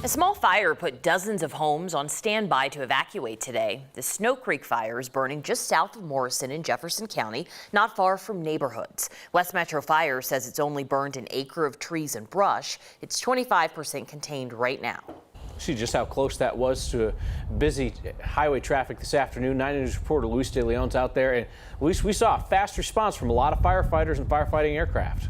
A small fire put dozens of homes on standby to evacuate today. The Snow Creek fire is burning just south of Morrison in Jefferson County, not far from neighborhoods. West Metro Fire says it's only burned an acre of trees and brush. It's 25% contained right now. See just how close that was to busy highway traffic this afternoon. 9 News reporter Luis De Leon's out there, and Luis, we saw a fast response from a lot of firefighters and firefighting aircraft.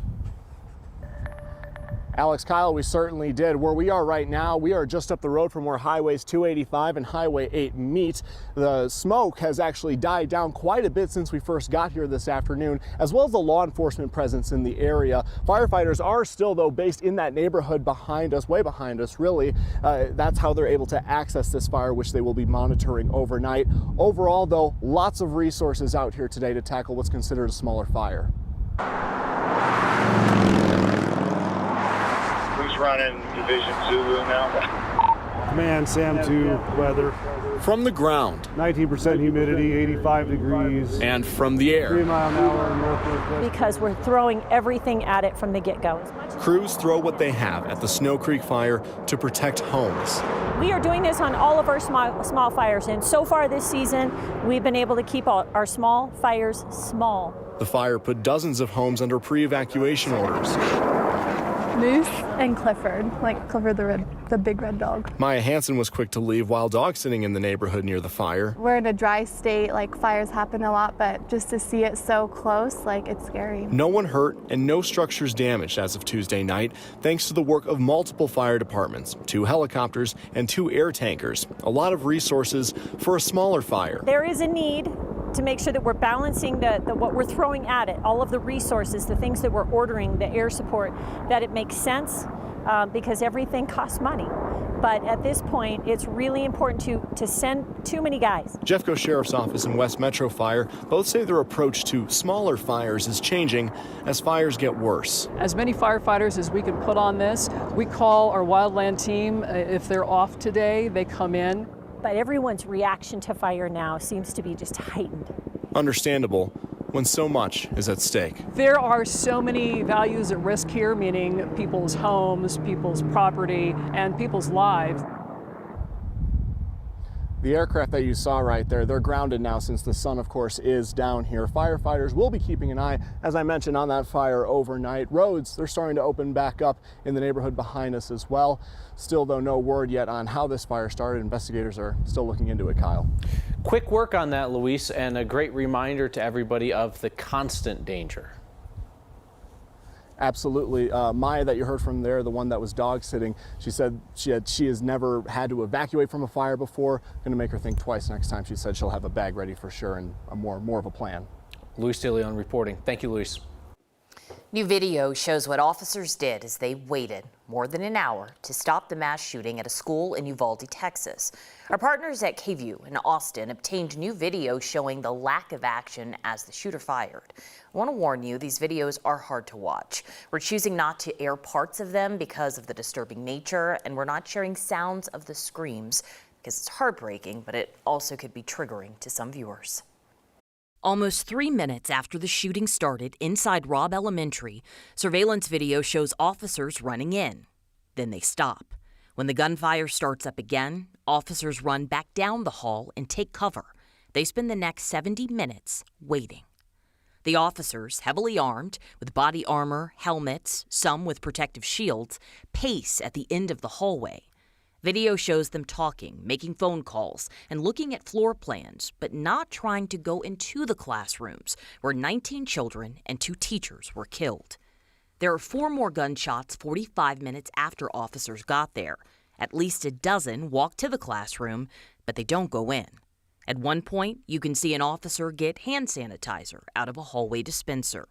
Alex, Kyle, we certainly did. Where we are right now, we are just up the road from where highways 285 and Highway 8 meet. The smoke has actually died down quite a bit since we first got here this afternoon, as well as the law enforcement presence in the area. Firefighters are still, though, based in that neighborhood behind us, way behind us, really. That's how they're able to access this fire, which they will be monitoring overnight. Overall, though, lots of resources out here today to tackle what's considered a smaller fire. Running Division Zulu now. Command Sam 2, weather. From the ground. 19% humidity, 85 degrees. And from the air. 3 mile an hour northwest. Because we're throwing everything at it from the get-go. Crews throw what they have at the Snow Creek fire to protect homes. We are doing this on all of our small fires, and so far this season, we've been able to keep our small fires small. The fire put dozens of homes under pre-evacuation orders. Moose and Clifford, like Clifford the big red dog. Maya Hansen was quick to leave while dog sitting in the neighborhood near the fire. We're in a dry state, like fires happen a lot, but just to see it so close, like it's scary. No one hurt and no structures damaged as of Tuesday night, thanks to the work of multiple fire departments, 2 helicopters and 2 air tankers. A lot of resources for a smaller fire. There is a need to make sure that we're balancing what we're throwing at it, all of the resources, the things that we're ordering, the air support, that it makes sense because everything costs money. But at this point, it's really important to send too many guys. Jeffco Sheriff's Office and West Metro Fire both say their approach to smaller fires is changing as fires get worse. As many firefighters as we can put on this, we call our wildland team. If they're off today, they come in. But everyone's reaction to fire now seems to be just heightened. Understandable when so much is at stake. There are so many values at risk here, meaning people's homes, people's property, and people's lives. The aircraft that you saw right there, they're grounded now since the sun, of course, is down here. Firefighters will be keeping an eye, as I mentioned, on that fire overnight. Roads, they're starting to open back up in the neighborhood behind us as well. Still, though, no word yet on how this fire started. Investigators are still looking into it, Kyle. Quick work on that, Luis, and a great reminder to everybody of the constant danger. Absolutely. Maya, that you heard from there, the one that was dog sitting, she said she has never had to evacuate from a fire before. Going to make her think twice next time. She said she'll have a bag ready for sure and more of a plan. Luis De Leon reporting. Thank you, Luis. New video shows what officers did as they waited more than an hour to stop the mass shooting at a school in Uvalde, Texas. Our partners at KVUE in Austin obtained new video showing the lack of action as the shooter fired. I want to warn you, these videos are hard to watch. We're choosing not to air parts of them because of the disturbing nature, and we're not sharing sounds of the screams because it's heartbreaking, but it also could be triggering to some viewers. Almost 3 minutes after the shooting started inside Robb Elementary, surveillance video shows officers running in. Then they stop. When the gunfire starts up again, officers run back down the hall and take cover. They spend the next 70 minutes waiting. The officers, heavily armed, with body armor, helmets, some with protective shields, pace at the end of the hallway. Video shows them talking, making phone calls, and looking at floor plans, but not trying to go into the classrooms where 19 children and 2 teachers were killed. There are 4 more gunshots 45 minutes after officers got there. At least a dozen walk to the classroom, but they don't go in. At one point, you can see an officer get hand sanitizer out of a hallway dispenser.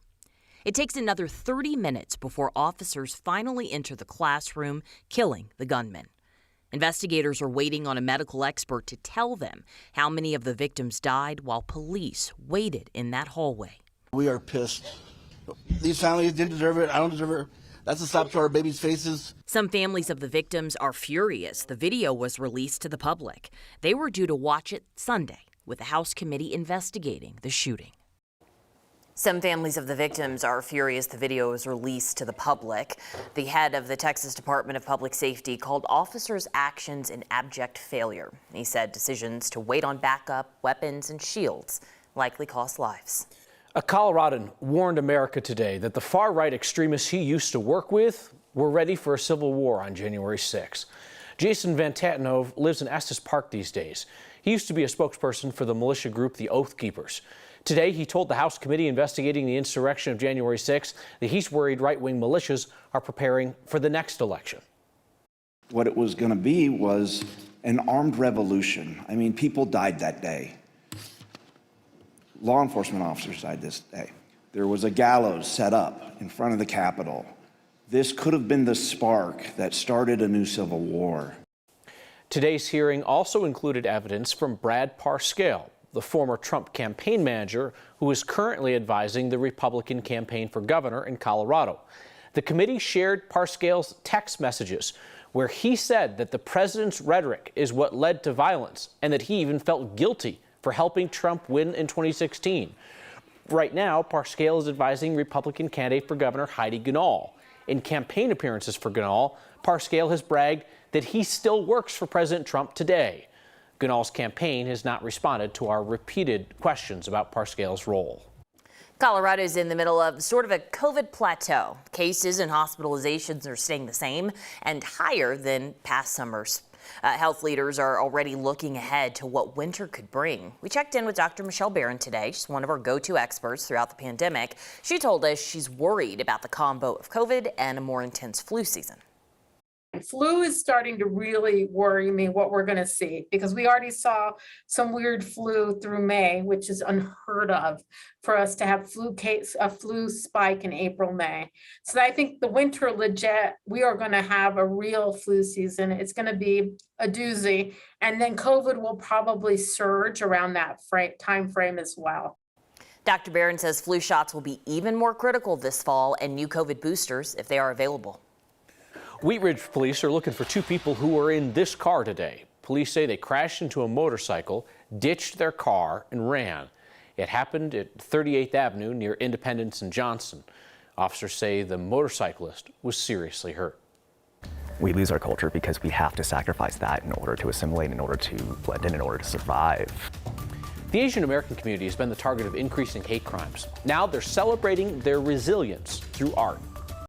It takes another 30 minutes before officers finally enter the classroom, killing the gunman. Investigators are waiting on a medical expert to tell them how many of the victims died while police waited in that hallway. We are pissed. These families didn't deserve it. I don't deserve it. That's a slap to our babies' faces. Some families of the victims are furious the video was released to the public. They were due to watch it Sunday with the House committee investigating the shooting. Some families of the victims are furious the video was released to the public. The head of the Texas Department of Public Safety called officers' actions an abject failure. He said decisions to wait on backup, weapons, and shields likely cost lives. A Coloradan warned America today that the far-right extremists he used to work with were ready for a civil war on January 6. Jason Van Tatenhove lives in Estes Park these days. He used to be a spokesperson for the militia group the Oath Keepers. Today, he told the House committee investigating the insurrection of January 6 that he's worried right-wing militias are preparing for the next election. What it was going to be was an armed revolution. I mean, people died that day. Law enforcement officers died this day. There was a gallows set up in front of the Capitol. This could have been the spark that started a new civil war. Today's hearing also included evidence from Brad Parscale, the former Trump campaign manager who is currently advising the Republican campaign for governor in Colorado. The committee shared Parscale's text messages where he said that the president's rhetoric is what led to violence and that he even felt guilty for helping Trump win in 2016. Right now, Parscale is advising Republican candidate for governor Heidi Ganahl. In campaign appearances for Ganahl, Parscale has bragged that he still works for President Trump today. Ganahl's campaign has not responded to our repeated questions about Parscale's role. Colorado is in the middle of sort of a COVID plateau. Cases and hospitalizations are staying the same and higher than past summers. Health leaders are already looking ahead to what winter could bring. We checked in with Dr. Michelle Barron today. She's one of our go-to experts throughout the pandemic. She told us she's worried about the combo of COVID and a more intense flu season. Flu is starting to really worry me what we're going to see, because we already saw some weird flu through May, which is unheard of for us to have a flu spike in April, May. So I think the winter legit, we are going to have a real flu season. It's going to be a doozy. And then COVID will probably surge around that time frame as well. Dr. Barron says flu shots will be even more critical this fall and new COVID boosters if they are available. Wheat Ridge police are looking for two people who were in this car today. Police say they crashed into a motorcycle, ditched their car, and ran. It happened at 38th Avenue near Independence and Johnson. Officers say the motorcyclist was seriously hurt. We lose our culture because we have to sacrifice that in order to assimilate, in order to blend in order to survive. The Asian American community has been the target of increasing hate crimes. Now they're celebrating their resilience through art.